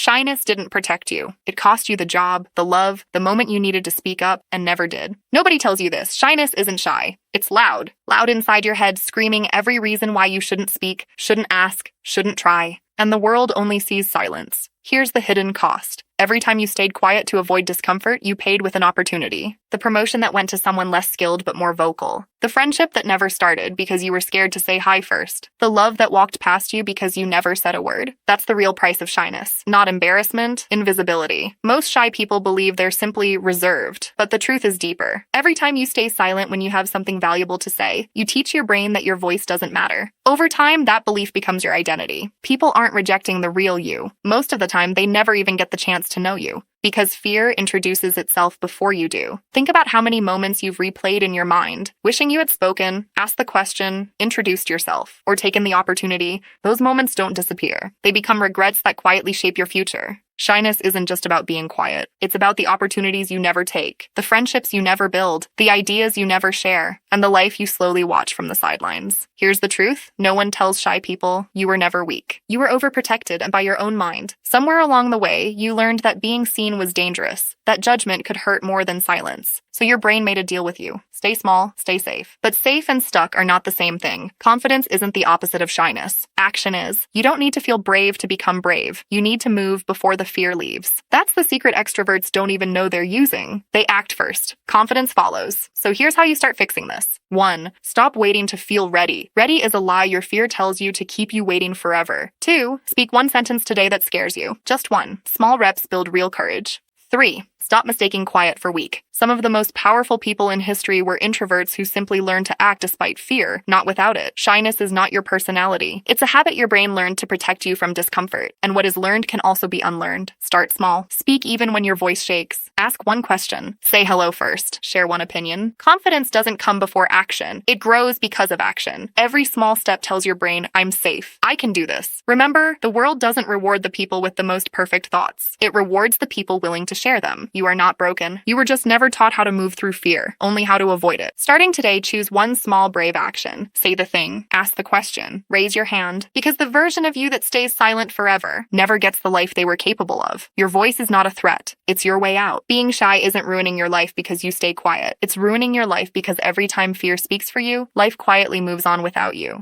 Shyness didn't protect you. It cost you the job, the love, the moment you needed to speak up, and never did. Nobody tells you this. Shyness isn't shy. It's loud. Loud inside your head, screaming every reason why you shouldn't speak, shouldn't ask, shouldn't try. And the world only sees silence. Here's the hidden cost. Every time you stayed quiet to avoid discomfort, you paid with an opportunity. The promotion that went to someone less skilled but more vocal. The friendship that never started because you were scared to say hi first. The love that walked past you because you never said a word. That's the real price of shyness. Not embarrassment, invisibility. Most shy people believe they're simply reserved, but the truth is deeper. Every time you stay silent when you have something valuable to say, you teach your brain that your voice doesn't matter. Over time, that belief becomes your identity. People aren't rejecting the real you. Most of the time, they never even get the chance to know you. Because fear introduces itself before you do. Think about how many moments you've replayed in your mind, wishing you had spoken, asked the question, introduced yourself, or taken the opportunity. Those moments don't disappear. They become regrets that quietly shape your future. Shyness isn't just about being quiet. It's about the opportunities you never take, the friendships you never build, the ideas you never share, and the life you slowly watch from the sidelines. Here's the truth. No one tells shy people you were never weak. You were overprotected and by your own mind. Somewhere along the way, you learned that being seen was dangerous, that judgment could hurt more than silence. So your brain made a deal with you. Stay small, stay safe. But safe and stuck are not the same thing. Confidence isn't the opposite of shyness. Action is. You don't need to feel brave to become brave. You need to move before the fear leaves. That's the secret extroverts don't even know they're using. They act first. Confidence follows. So here's how you start fixing this. 1. Stop waiting to feel ready. Ready is a lie your fear tells you to keep you waiting forever. 2. Speak one sentence today that scares you. Just one. Small reps build real courage. 3. Stop mistaking quiet for weak. Some of the most powerful people in history were introverts who simply learned to act despite fear, not without it. Shyness is not your personality. It's a habit your brain learned to protect you from discomfort. And what is learned can also be unlearned. Start small. Speak even when your voice shakes. Ask one question. Say hello first. Share one opinion. Confidence doesn't come before action. It grows because of action. Every small step tells your brain, I'm safe. I can do this. Remember, the world doesn't reward the people with the most perfect thoughts. It rewards the people willing to share them. You are not broken. You were just never taught how to move through fear, only how to avoid it. Starting today, choose one small brave action. Say the thing. Ask the question. Raise your hand. Because the version of you that stays silent forever never gets the life they were capable of. Your voice is not a threat. It's your way out. Being shy isn't ruining your life because you stay quiet. It's ruining your life because every time fear speaks for you, life quietly moves on without you.